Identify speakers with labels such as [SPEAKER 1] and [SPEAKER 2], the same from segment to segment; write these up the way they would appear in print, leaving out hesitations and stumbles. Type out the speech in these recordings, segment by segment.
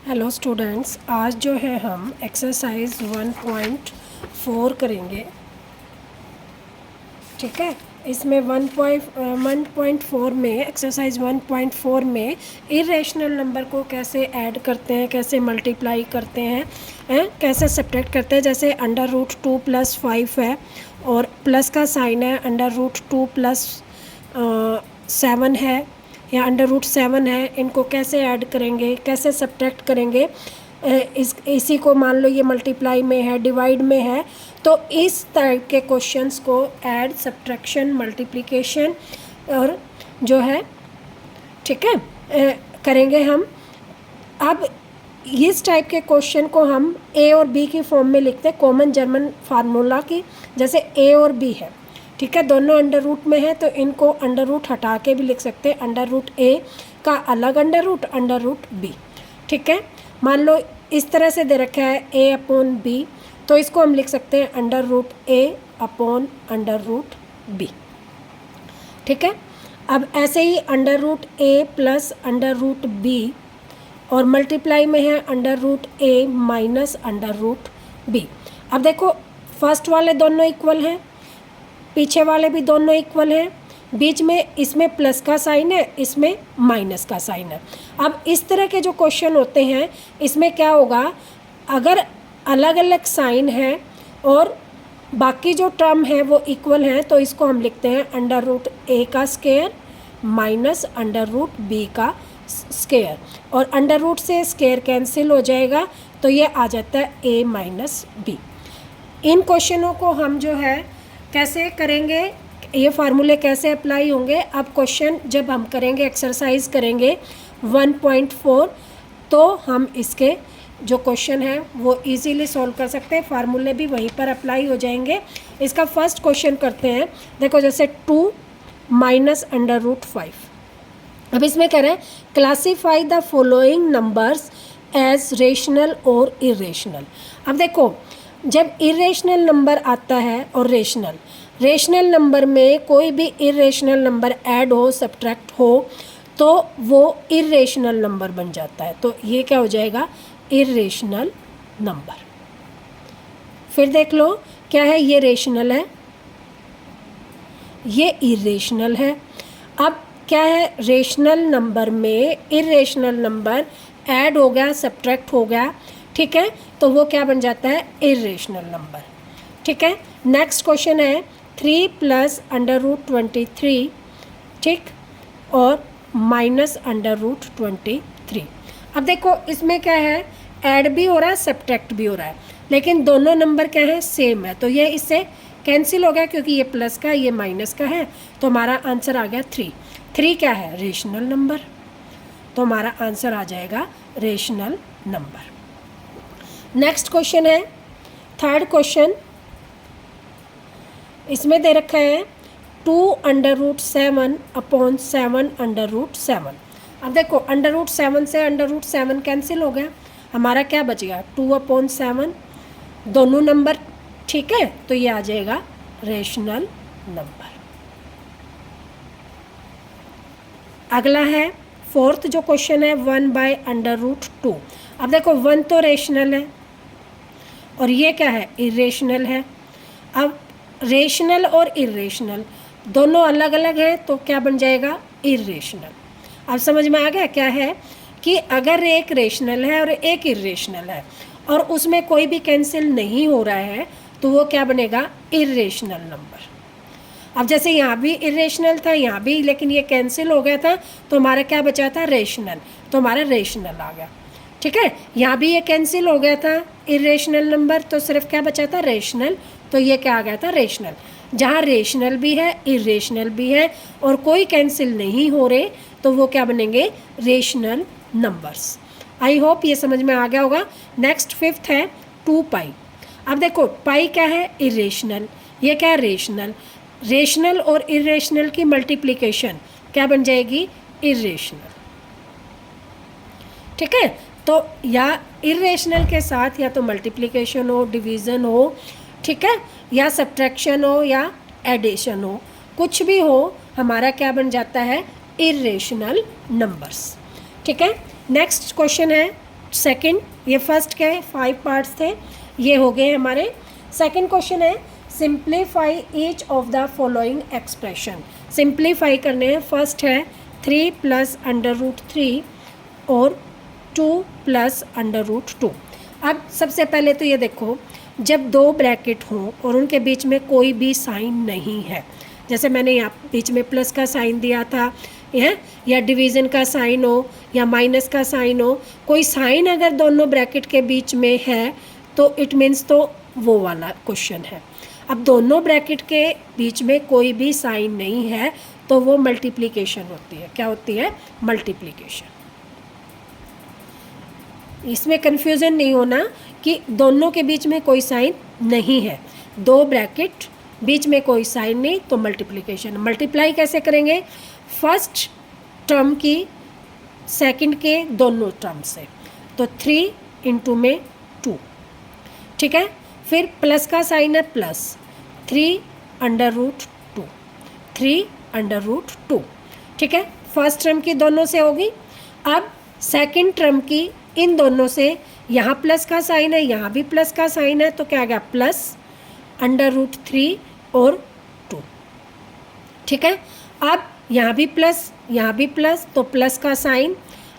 [SPEAKER 1] Hello students, आज जो है हम एक्सरसाइज 1.4 करेंगे। ठीक है, इसमें 1.4 में एक्सरसाइज 1.4 में इरेशनल नंबर को कैसे ऐड करते हैं, कैसे मल्टीप्लाई करते हैं, कैसे सब्ट्रैक्ट करते हैं। जैसे अंडर रूट 2 + 5 है और प्लस का साइन है, अंडर रूट 2 + 7 है या अंडर रूट 7 है। इनको कैसे ऐड करेंगे, कैसे सब्ट्रैक्ट करेंगे। इसी को मान लो ये मल्टीप्लाई में है, डिवाइड में है, तो इस टाइप के क्वेश्चंस को ऐड, सब्ट्रैक्शन, मल्टीप्लिकेशन और जो है, ठीक है, करेंगे हम। अब इस टाइप के क्वेश्चन को हम ए और बी की फॉर्म में लिखते हैं, कॉमन जर्मन फार्मूला की। जैसे ए और बी है, ठीक है, दोनों अंडर रूट में है, तो इनको अंडर रूट हटा के भी लिख सकते हैं। अंडर रूट ए का अलग अंडर रूट बी। ठीक है, मान लो इस तरह से दे रखा है a/b, तो इसको हम लिख सकते हैं अंडर रूट a/√b। ठीक है, अब ऐसे ही under root a + under root b और मल्टीप्लाई में है under root a - under root b। अब देखो, फर्स्ट वाले दोनों इक्वल हैं, पीछे वाले भी दोनों इक्वल हैं, बीच में इसमें प्लस का साइन है, इसमें माइनस का साइन है। अब इस तरह के जो क्वेश्चन होते हैं, इसमें क्या होगा, अगर अलग अलग साइन है और बाकी जो टर्म है वो इक्वल हैं, तो इसको हम लिखते हैं अंडर रूट a का square minus under root b का स्क्वायर, और अंडर रूट से स्क्वायर कैंसिल हो जाएगा, तो ये आ जाता है a - b। इन क्वेश्चनों को हम जो है कैसे करेंगे, ये फार्मूले कैसे अप्लाई होंगे। अब क्वेश्चन जब हम करेंगे, एक्सरसाइज करेंगे 1.4, तो हम इसके जो क्वेश्चन है वो इजीली सॉल्व कर सकते हैं, फार्मूले भी वहीं पर अप्लाई हो जाएंगे। इसका फर्स्ट क्वेश्चन करते हैं। देखो, जैसे 2 - अंडर रूट 5। अब इसमें कह रहे हैं classify the following numbers as rational और इरेशनल। अब देखो, जब इरेशनल नंबर आता है और रेशनल नंबर में कोई भी इरेशनल नंबर ऐड हो, सब्ट्रैक्ट हो, तो वो इरेशनल नंबर बन जाता है। तो ये क्या हो जाएगा, इरेशनल नंबर। फिर देख लो, क्या है, ये रेशनल है, ये इरेशनल है। अब क्या है, रेशनल नंबर में इरेशनल नंबर ऐड हो गया, सब्ट्रैक्ट हो गया, ठीक है, तो वो क्या बन जाता है, इरेशनल नंबर। ठीक है, नेक्स्ट क्वेश्चन है 3 + अंडर रूट 23, ठीक, और माइनस अंडर रूट 23। अब देखो, इसमें क्या है, ऐड भी हो रहा है, सब्ट्रैक्ट भी हो रहा है, लेकिन दोनों नंबर क्या है, सेम है, तो ये इससे कैंसिल हो गया, क्योंकि ये प्लस का, ये माइनस का है, तो हमारा आंसर आ गया 3। 3 क्या है, रेशनल नंबर, तो हमारा आंसर आ जाएगा रेशनल नंबर। नेक्स्ट क्वेश्चन है, थर्ड क्वेश्चन। इसमें दे रखा है 2 under root 7 upon 7 under root 7। अब देखो, अंडर रूट 7 से अंडर रूट 7 कैंसिल हो गया, हमारा क्या बच गया, 2/7, दोनों नंबर, ठीक है, तो ये आ जाएगा रेशनल नंबर। अगला है फोर्थ जो क्वेश्चन है, 1/√2। अब देखो, 1 तो रेशनल है और ये क्या है, इरेशनल है। अब रेशनल और इरेशनल दोनों अलग अलग हैं, तो क्या बन जाएगा, इरेशनल। अब समझ में आ गया क्या है, कि अगर एक रेशनल है और एक इरेशनल है और उसमें कोई भी कैंसिल नहीं हो रहा है, तो वो क्या बनेगा, इरेशनल नंबर। अब जैसे यहाँ भी इरेशनल था, यहाँ भी, लेकिन ये कैंसिल हो गया था, तो हमारा क्या बचा था, रेशनल, तो हमारा रेशनल आ गया। ठीक है, यहाँ भी ये कैंसिल हो गया था इरेशनल नंबर, तो सिर्फ क्या बचा था, रेशनल, तो ये क्या आ गया था, रेशनल। जहाँ रेशनल भी है, इरेशनल भी है और कोई कैंसिल नहीं हो रहे, तो वो क्या बनेंगे, रेशनल नंबर्स। आई होप ये समझ में आ गया होगा। नेक्स्ट फिफ्थ है 2π। अब देखो, पाई क्या है, इरेशनल, ये क्या है, रेशनल। रेशनल और इरेशनल की मल्टीप्लिकेशन क्या बन जाएगी, इरेशनल। ठीक है, तो या इरेशनल के साथ या तो मल्टीप्लिकेशन हो, डिवीज़न हो, ठीक है, या सब्ट्रैक्शन हो या एडिशन हो, कुछ भी हो, हमारा क्या बन जाता है, इरेशनल नंबर्स। ठीक है, नेक्स्ट क्वेश्चन है सेकंड, ये फर्स्ट के 5 पार्ट्स थे, ये हो गए हमारे। सेकंड क्वेश्चन है simplify each of the following expression. Simplify करने हैं। फर्स्ट है 3 प्लस अंडर रूट 3 और 2 प्लस अंडर रूट 2। अब सबसे पहले तो ये देखो, जब दो ब्रैकेट हों और उनके बीच में कोई भी साइन नहीं है, जैसे मैंने यहाँ बीच में प्लस का साइन दिया था या डिवीज़न का साइन हो या माइनस का साइन हो, कोई साइन अगर दोनों ब्रैकेट के बीच में है तो इट मीन्स तो वो वाला क्वेश्चन है। अब दोनों ब्रैकेट के बीच में कोई भी साइन नहीं है तो वो मल्टीप्लिकेशन होती है। क्या होती है? मल्टीप्लिकेशन। इसमें कन्फ्यूज़न नहीं होना कि दोनों के बीच में कोई साइन नहीं है, दो ब्रैकेट बीच में कोई साइन नहीं तो मल्टीप्लिकेशन। मल्टीप्लाई कैसे करेंगे? फर्स्ट टर्म की सेकंड के दोनों टर्म से, तो 3 इंटू में 2, ठीक है। फिर प्लस का साइन है plus, 3 under root 2, 3 under root 2, ठीक है। फर्स्ट टर्म की दोनों से होगी। अब सेकंड टर्म की इन दोनों से, यहाँ प्लस का साइन है यहाँ भी प्लस का साइन है, तो क्या आ गया? प्लस अंडर रूट 3 और 2, ठीक है। अब यहाँ भी प्लस तो प्लस का sign,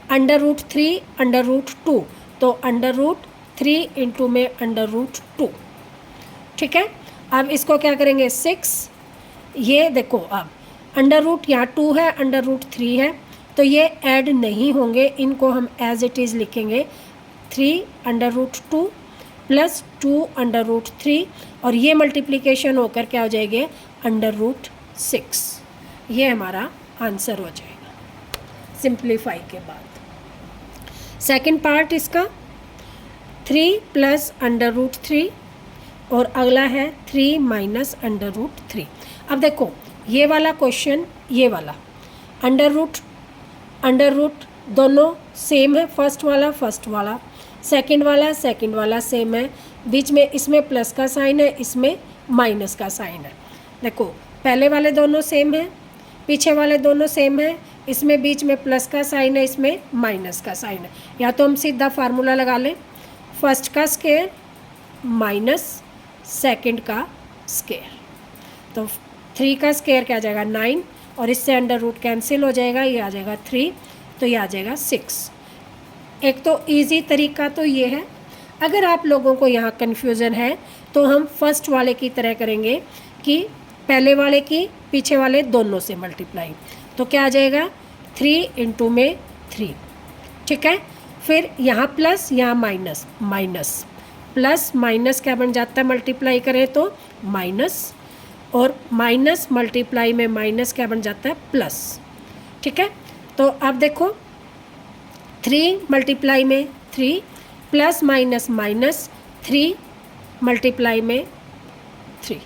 [SPEAKER 1] under root 3 under root 2 तो अंडर रूट 3 इंटू में अंडर रूट 2, ठीक है। अब इसको क्या करेंगे? 6, ये देखो अब अंडर रूट यहाँ 2 है, अंडर रूट 3 है, तो ये ऐड नहीं होंगे, इनको हम एज इट इज़ लिखेंगे 3 under root 2 plus 2 under root 3, और ये मल्टीप्लिकेशन होकर क्या हो जाएगी? Under root 6। ये हमारा आंसर हो जाएगा सिंप्लीफाई के बाद। सेकंड पार्ट इसका 3 प्लस अंडर रूट 3 और अगला है 3 माइनस अंडर रूट 3। अब देखो ये वाला क्वेश्चन, ये वाला अंडर रूट दोनों सेम है, फर्स्ट वाला, सेकंड वाला सेम है, बीच में इसमें प्लस का साइन है, इसमें माइनस का साइन है। देखो पहले वाले दोनों सेम है, पीछे वाले दोनों सेम है, इसमें बीच में प्लस का साइन है, इसमें माइनस का साइन है। या तो हम सीधा फार्मूला लगा लें, फर्स्ट का स्क्वायर माइनस सेकंड का स्क्वायर, तो 3 का स्क्वायर क्या आ जाएगा? 9, और इससे अंडर रूट कैंसिल हो जाएगा, ये आ जाएगा 3, तो ये आ जाएगा 6। एक तो इजी तरीका तो ये है। अगर आप लोगों को यहाँ कन्फ्यूज़न है तो हम फर्स्ट वाले की तरह करेंगे कि पहले वाले की पीछे वाले दोनों से मल्टीप्लाई, तो क्या आ जाएगा? 3 इंटू में 3, ठीक है। फिर यहाँ प्लस यहाँ माइनस प्लस माइनस क्या बन जाता है? मल्टीप्लाई करें तो माइनस, और माइनस मल्टीप्लाई में माइनस क्या बन जाता है? प्लस, ठीक है। तो अब देखो 3 मल्टीप्लाई में 3 प्लस माइनस माइनस, 3 मल्टीप्लाई में 3,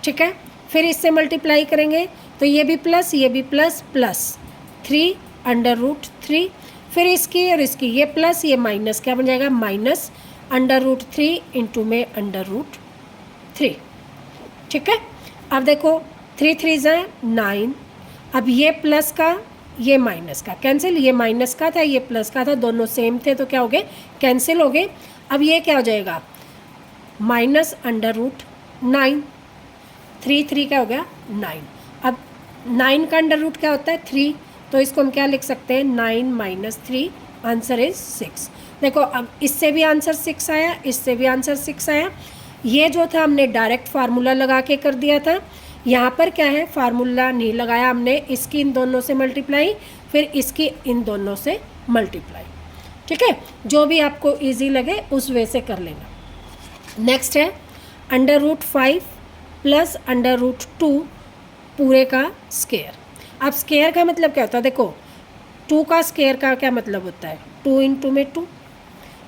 [SPEAKER 1] ठीक है। फिर इससे मल्टीप्लाई करेंगे तो ये भी प्लस प्लस 3 अंडर रूट 3, फिर इसकी और इसकी, ये प्लस ये माइनस, क्या बन जाएगा? माइनस अंडर रूट 3 इंटू में अंडर रूट 3, ठीक है। अब देखो 3 3 ज़ा 9, अब ये प्लस का ये माइनस का कैंसिल, ये माइनस का था ये प्लस का था, दोनों सेम थे तो क्या हो गए? कैंसिल हो गए। अब ये क्या हो जाएगा? माइनस अंडर रूट 9, 3 3 क्या हो गया? 9। अब 9 का अंडर रूट क्या होता है? 3, तो इसको हम क्या लिख सकते हैं? 9 माइनस 3, आंसर इज 6। देखो अब इससे भी आंसर 6 आया, इससे भी आंसर 6 आया। ये जो था हमने डायरेक्ट फार्मूला लगा के कर दिया था, यहाँ पर क्या है? फार्मूला नहीं लगाया हमने, इसकी इन दोनों से मल्टीप्लाई, फिर इसकी इन दोनों से मल्टीप्लाई, ठीक है। जो भी आपको इजी लगे उस वे से कर लेना। नेक्स्ट है under root 5 plus under root 2 पूरे का स्क्वायर। अब स्क्वायर का मतलब क्या होता है? देखो 2 का स्क्वायर का क्या मतलब होता है? 2 इंटू में 2।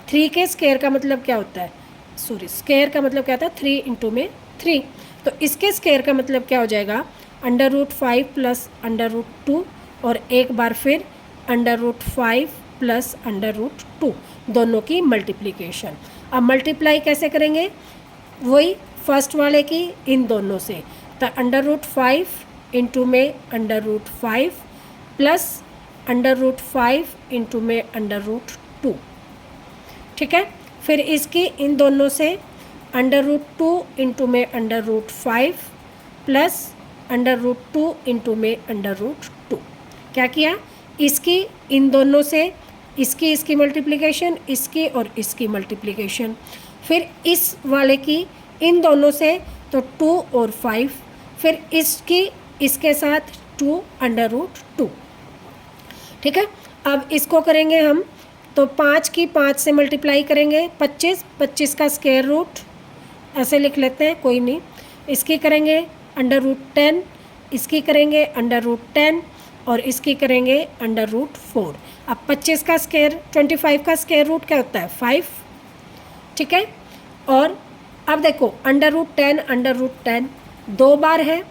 [SPEAKER 1] 3 के स्क्वायर का मतलब क्या होता है? स्क्वायर का मतलब क्या होता है? 3 इंटू में 3। तो इसके स्क्वायर का मतलब क्या हो जाएगा? Under root 5 plus under root 2, और एक बार फिर under root 5 plus under root 2, दोनों की मल्टीप्लिकेशन। अब मल्टीप्लाई कैसे करेंगे? वही फर्स्ट वाले की इन दोनों से, तो अंडर रूट 5 इंटू में under root 5 plus under root 5 into में अंडर रूट 2, ठीक है। फिर इसकी इन दोनों से √2 इंटू में √5 प्लस √2 इंटू में √2। क्या किया, इसकी इन दोनों से इसकी मल्टीप्लिकेशन, इसकी और इसकी मल्टीप्लिकेशन, फिर इस वाले की इन दोनों से तो 2 और 5, फिर इसकी इसके साथ 2 √2। ठीक है। अब इसको करेंगे हम तो 5 की 5 से मल्टीप्लाई करेंगे 25 का स्क्वायर रूट ऐसे लिख लेते हैं, कोई नहीं। इसकी करेंगे √10, इसकी करेंगे √10 और इसकी करेंगे √4। अब 25 का स्क्वायर 25 का स्क्वायर रूट क्या होता है 5। ठीक है। और अब देखो √10 दो बार है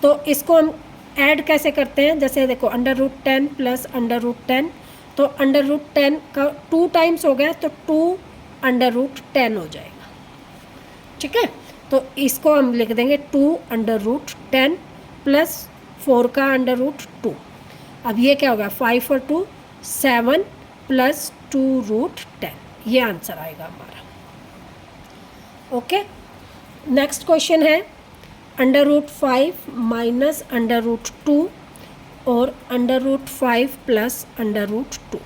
[SPEAKER 1] तो इसको हम ऐड कैसे करते हैं, जैसे देखो √10 प्लस √10 तो √10 का 2 टाइम्स हो गया तो 2 √10 हो जाएगा। ठीक है। तो इसको हम लिख देंगे 2 √10 प्लस 4 का √2। अब ये क्या होगा 5 और 2 7 प्लस 2 √10, ये आंसर आएगा हमारा। ओके। नेक्स्ट क्वेश्चन है √5 माइनस √2 और √5 प्लस √2।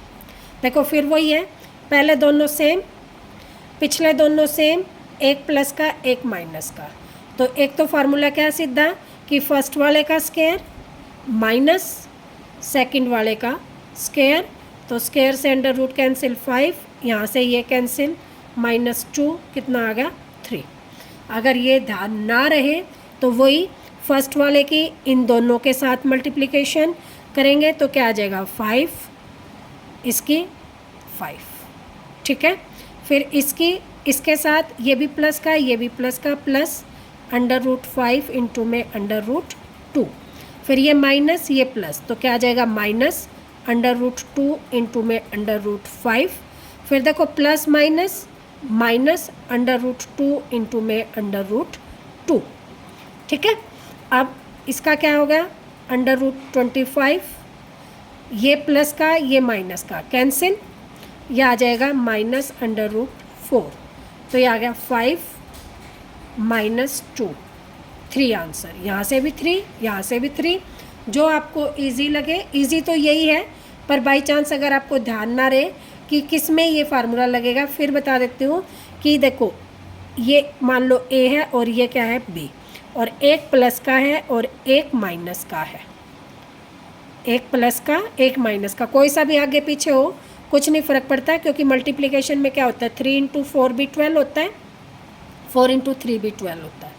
[SPEAKER 1] देखो फिर वही है, पहले दोनों सेम, पिछले दोनों सेम, एक प्लस का एक माइनस का। तो एक तो फार्मूला क्या है सीधा कि फर्स्ट वाले का स्क्वायर माइनस सेकंड वाले का स्क्वायर, तो स्क्वायर से √ कैंसिल 5, यहाँ से ये कैंसिल -2 कितना आ गया 3। अगर ये ध्यान ना रहे तो वही फर्स्ट वाले की इन दोनों के साथ मल्टीप्लिकेशन करेंगे तो क्या आ जाएगा 5, इसकी 5। ठीक है। फिर इसकी इसके साथ ये भी प्लस का ये भी प्लस का प्लस √5 इंटू में √2, फिर ये माइनस ये प्लस तो क्या आ जाएगा -√2 इंटू में √5, फिर देखो प्लस माइनस माइनस √2 इंटू में √2। ठीक है। अब इसका क्या हो गया √25, ये प्लस का ये माइनस का कैंसिल, यह आ जाएगा -√4, तो ये आ गया 5 -2 3 आंसर। यहाँ से भी 3, यहाँ से भी 3, जो आपको इजी लगे। इजी तो यही है, पर बाई चांस अगर आपको ध्यान ना रहे कि किस में ये फार्मूला लगेगा, फिर बता देती हूँ कि देखो ये मान लो A है और ये क्या है B, और एक प्लस का है और एक माइनस का है, एक प्लस का एक माइनस का, कोई सा भी आगे पीछे हो कुछ नहीं फ़र्क पड़ता, क्योंकि मल्टीप्लिकेशन में क्या होता है 3 × 4 भी 12 होता है, 4 × 3 भी 12 होता है।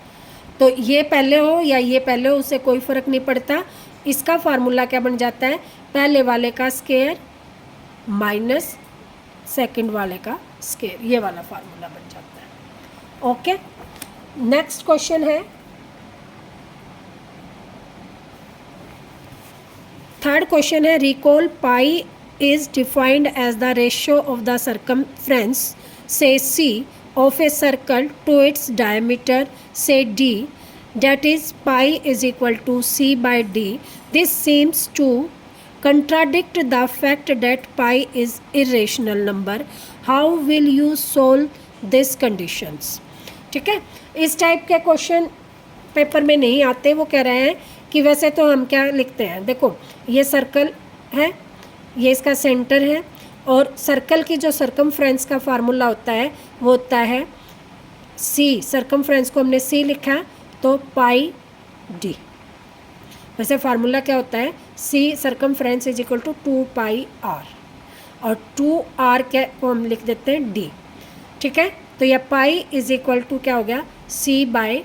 [SPEAKER 1] तो ये पहले हो या ये पहले हो उससे कोई फ़र्क नहीं पड़ता। इसका फार्मूला क्या बन जाता है, पहले वाले का स्क्वायर माइनस सेकंड वाले का स्क्वायर, ये वाला फार्मूला बन जाता है। ओके। नेक्स्ट क्वेश्चन है थर्ड क्वेश्चन है recall pi is defined as the ratio of the circumference say C of a circle to its diameter say D, that is pi is equal to C by D. This seems to contradict the fact that pi is irrational number. How will you solve these conditions? ठीक है। इस type के question paper में नहीं आते। वो कह रहे हैं कि वैसे तो हम क्या लिखते हैं, देखो ये सर्कल है, ये इसका सेंटर है, और सर्कल की जो सर्कमफ्रेंस का फार्मूला होता है वो होता है C, सर्कमफ्रेंस को हमने C लिखा तो पाई D। वैसे फार्मूला क्या होता है C circumference is equal to 2πr, और 2r क्या को हम लिख देते हैं D। ठीक है। तो यह पाई इज इक्वल टू क्या हो गया C बाय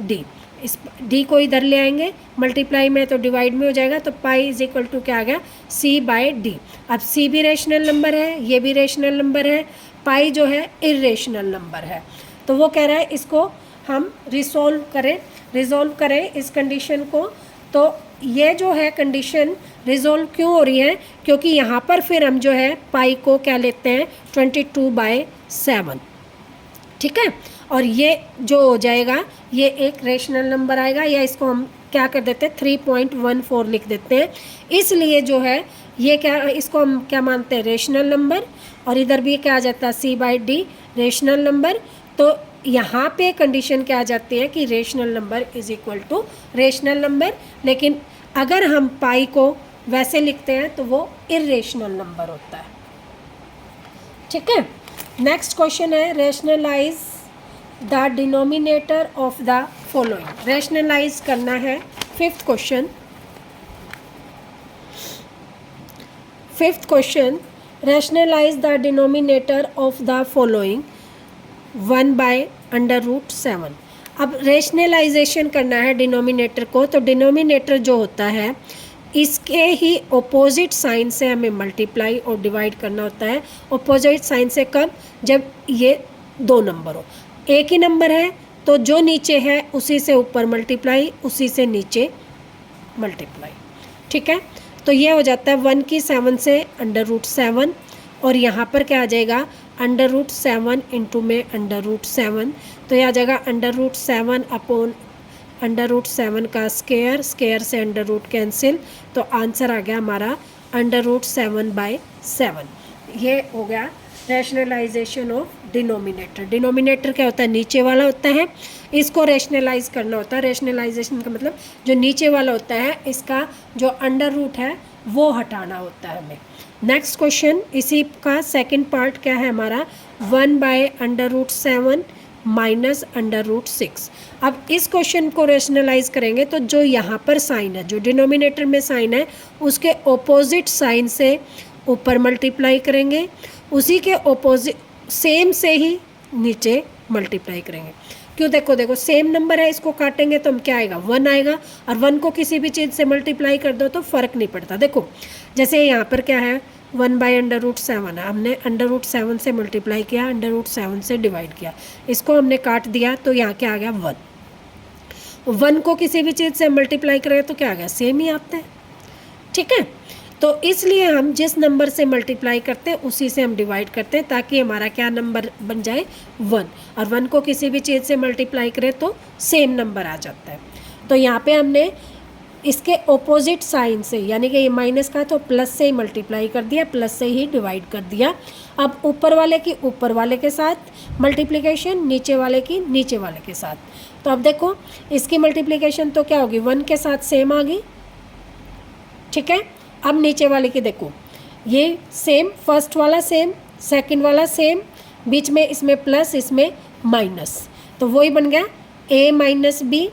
[SPEAKER 1] D। इस D को इधर ले आएंगे, मल्टीप्लाई में तो डिवाइड में हो जाएगा, तो पाई इज इक्वल टू क्या आ गया C बाय D। अब C भी रेशनल नंबर है, ये भी रेशनल नंबर है, पाई जो है इर्रेशनल नंबर है। तो वो कह रहा है इसको हम रिजोल्व करें इस कंडीशन को। तो ये जो है कंडीशन रिजोल्व क्यों हो रही है, क्योंकि यहाँ पर फिर हम जो है पाई को क्या लेते हैं 22/7। ठीक है। और ये जो हो जाएगा ये एक रेशनल नंबर आएगा, या इसको हम क्या कर देते हैं 3.14 लिख देते हैं। इसलिए जो है ये क्या, इसको हम क्या मानते हैं, रेशनल नंबर, और इधर भी क्या आ जाता है C/D रेशनल नंबर। तो यहाँ पे कंडीशन क्या आ जाती है कि rational number is equal to rational number, लेकिन अगर हम पाई को वैसे लिखते हैं तो वो इरेशनल नंबर होता है। ठीक है, नेक्स्ट क्वेश्चन है rationalize the denominator of the following. Rationalize करना है, fifth question. Fifth question, rationalize the denominator of the following 1/√7। अब रेशनलाइजेशन करना है डिनोमिनेटर को, तो डिनोमिनेटर जो होता है इसके ही ऑपोजिट साइन से हमें मल्टीप्लाई और डिवाइड करना होता है। ऑपोजिट साइन से कब, जब ये दो नंबर हो। एक ही नंबर है तो जो नीचे है उसी से ऊपर मल्टीप्लाई, उसी से नीचे मल्टीप्लाई। ठीक है, तो ये हो जाता है 1 की 7 से √7, और यहाँ पर क्या आ जाएगा √7 इंटू में √7, तो ये आ जाएगा √7 अपॉन √7 का स्क्वायर, स्क्वायर से अंडर कैंसिल, तो आंसर आ गया हमारा √7/7। ये हो गया रैशनलाइजेशन ऑफ डिनोमिनेटर। डिनोमिनेटर क्या होता है, नीचे वाला होता है, इसको रैशनलाइज करना होता है। रैशनलाइजेशन का मतलब जो नीचे वाला होता है इसका जो अंडर रूट है वो हटाना होता है हमें। नेक्स्ट क्वेश्चन, इसी का सेकंड पार्ट क्या है हमारा, 1/√7 माइनस √6। अब इस क्वेश्चन को रैशनलाइज करेंगे तो जो यहाँ पर साइन है, जो डिनोमिनेटर में साइन है, उसके ऑपोजिट साइन से ऊपर मल्टीप्लाई करेंगे, उसी के ऑपोजिट सेम से ही नीचे मल्टीप्लाई करेंगे। क्यों, देखो सेम नंबर है, इसको काटेंगे तो हम क्या आएगा 1 आएगा, और 1 को किसी भी चीज़ से मल्टीप्लाई कर दो तो फ़र्क नहीं पड़ता। देखो जैसे यहाँ पर क्या है 1/√7 है, हमने √7 से मल्टीप्लाई किया, √7 से डिवाइड किया, इसको हमने काट दिया तो यहाँ क्या आ गया 1। 1 को किसी भी चीज़ से मल्टीप्लाई करें तो क्या आ गया, सेम ही आता है। ठीक है, तो इसलिए हम जिस नंबर से मल्टीप्लाई करते हैं उसी से हम डिवाइड करते हैं, ताकि हमारा क्या नंबर बन जाए 1, और 1 को किसी भी चीज़ से मल्टीप्लाई करें तो सेम नंबर आ जाता है। तो यहाँ पे हमने इसके ऑपोजिट साइन से, यानी कि ये माइनस का तो प्लस से ही मल्टीप्लाई कर दिया, प्लस से ही डिवाइड कर दिया। अब ऊपर वाले की ऊपर वाले के साथ मल्टीप्लिकेशन, नीचे वाले की नीचे वाले के साथ। तो अब देखो इसकी मल्टीप्लिकेशन तो क्या होगी, 1 के साथ सेम आ गई। ठीक है, अब नीचे वाले की देखो, ये सेम, फर्स्ट वाला सेम, सेकंड वाला सेम, बीच में इसमें प्लस इसमें माइनस, तो वही बन गया a-b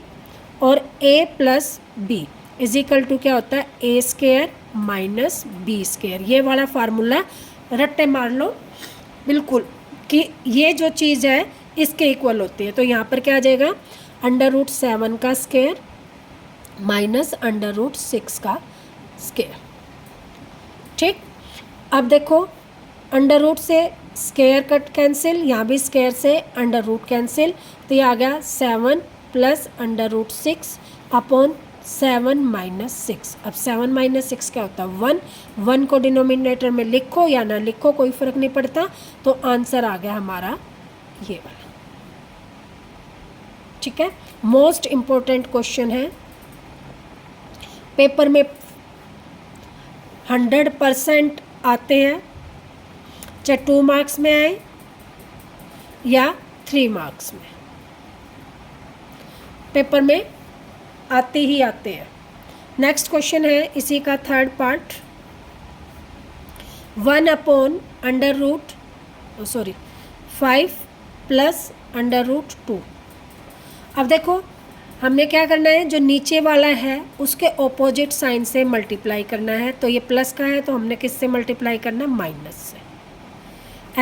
[SPEAKER 1] और a+b इज इक्वल टू क्या होता है a² माइनस b²। ये वाला फार्मूला रट्टे मार लो बिल्कुल कि ये जो चीज़ है इसके इक्वल होती है। तो यहाँ पर क्या आ जाएगा √7 का स्क्वायर माइनस √6 का स्क्वायर। ठीक, अब देखो अंडर रूट से स्क्वायर कट कैंसिल, यहाँ भी स्क्वायर से अंडर रूट कैंसिल, तो ये आ गया 7 प्लस √6 अपॉन 7 माइनस 6। अब 7 माइनस 6 क्या होता है 1। 1 को डिनोमिनेटर में लिखो या ना लिखो कोई फ़र्क नहीं पड़ता, तो आंसर आ गया हमारा ये वाला। ठीक है, मोस्ट इम्पोर्टेंट क्वेश्चन है, पेपर में 100% आते हैं, चाहे 2 मार्क्स में आए या 3 मार्क्स में, पेपर में आते ही आते हैं। नेक्स्ट क्वेश्चन है इसी का थर्ड पार्ट, 5 प्लस √2। अब देखो हमने क्या करना है, जो नीचे वाला है उसके ऑपोजिट साइन से मल्टीप्लाई करना है, तो ये प्लस का है तो हमने किससे मल्टीप्लाई करना, माइनस से।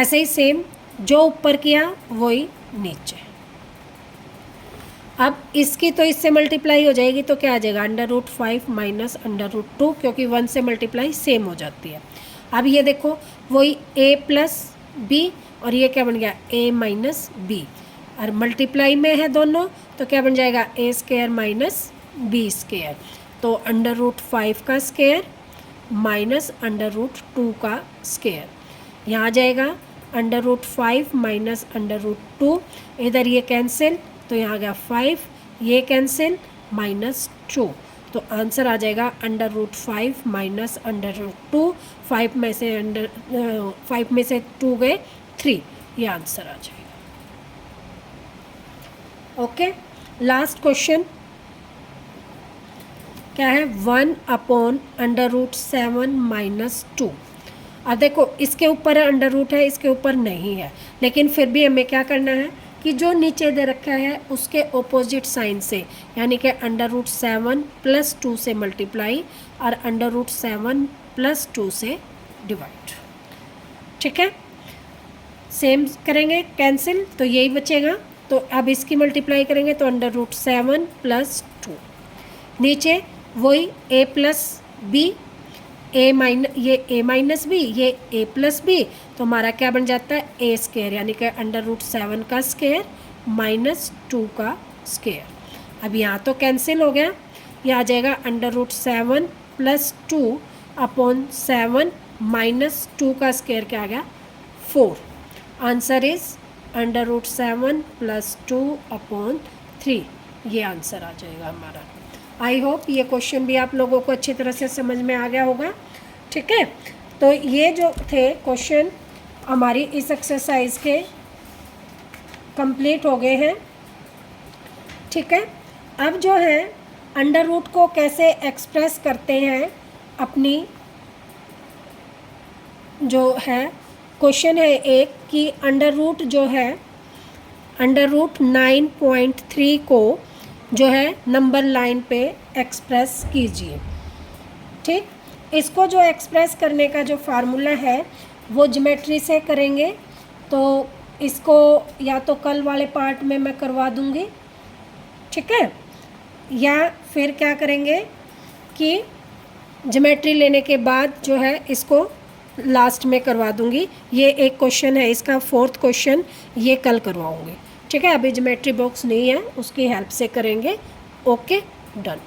[SPEAKER 1] ऐसे ही सेम जो ऊपर किया वही नीचे। अब इसकी तो इससे मल्टीप्लाई हो जाएगी तो क्या आ जाएगा √5 माइनस √2, क्योंकि 1 से मल्टीप्लाई सेम हो जाती है। अब ये देखो वही a+b और ये क्या बन गया a-b, और मल्टीप्लाई में है दोनों तो क्या बन जाएगा a² माइनस b²। तो √5 का स्क्वायर माइनस √2 का स्क्वायर, यहाँ आ जाएगा √5 माइनस √2, इधर ये कैंसिल तो यहाँ आ गया 5, ये कैंसिल -2, तो आंसर आ जाएगा √5 माइनस √2। 5 में से 2 गए 3, ये आंसर आ जाएगा। ओके, लास्ट क्वेश्चन क्या है, 1/√7 माइनस 2। अब देखो इसके ऊपर अंडर रूट है, इसके ऊपर नहीं है, लेकिन फिर भी हमें क्या करना है कि जो नीचे दे रखा है उसके ऑपोजिट साइन से, यानी कि √7 + 2 से मल्टीप्लाई और √7 + 2 से डिवाइड। ठीक है, सेम करेंगे, कैंसिल, तो यही बचेगा। तो अब इसकी मल्टीप्लाई करेंगे तो √7 + 2, नीचे वही a + b, ये a - b, ये a + b, तो हमारा क्या बन जाता है a², यानी कि √7 का स्क्वायर माइनस 2 का स्क्वायर। अब यहाँ तो कैंसिल हो गया, ये आ जाएगा √7 + 2/7 माइनस 2 का स्क्वायर क्या आ गया 4। आंसर इज √7 + 2/3, ये आंसर आ जाएगा हमारा। आई होप ये क्वेश्चन भी आप लोगों को अच्छी तरह से समझ में आ गया होगा। ठीक है, तो ये जो थे क्वेश्चन हमारी इस एक्सरसाइज के कंप्लीट हो गए हैं। ठीक है, अब जो है अंडर रूट को कैसे एक्सप्रेस करते हैं, अपनी जो है क्वेश्चन है एक कि अंडर रूट जो है √9.3 को जो है नंबर लाइन पे एक्सप्रेस कीजिए। ठीक, इसको जो एक्सप्रेस करने का जो फार्मूला है वो ज्योमेट्री से करेंगे, तो इसको या तो कल वाले पार्ट में मैं करवा दूंगी, ठीक है, या फिर क्या करेंगे कि ज्योमेट्री लेने के बाद जो है इसको लास्ट में करवा दूंगी। ये एक क्वेश्चन है, इसका 4th क्वेश्चन ये कल करवाऊंगी। ठीक है, अभी ज्योमेट्री बॉक्स नहीं है, उसकी हेल्प से करेंगे। Okay, done.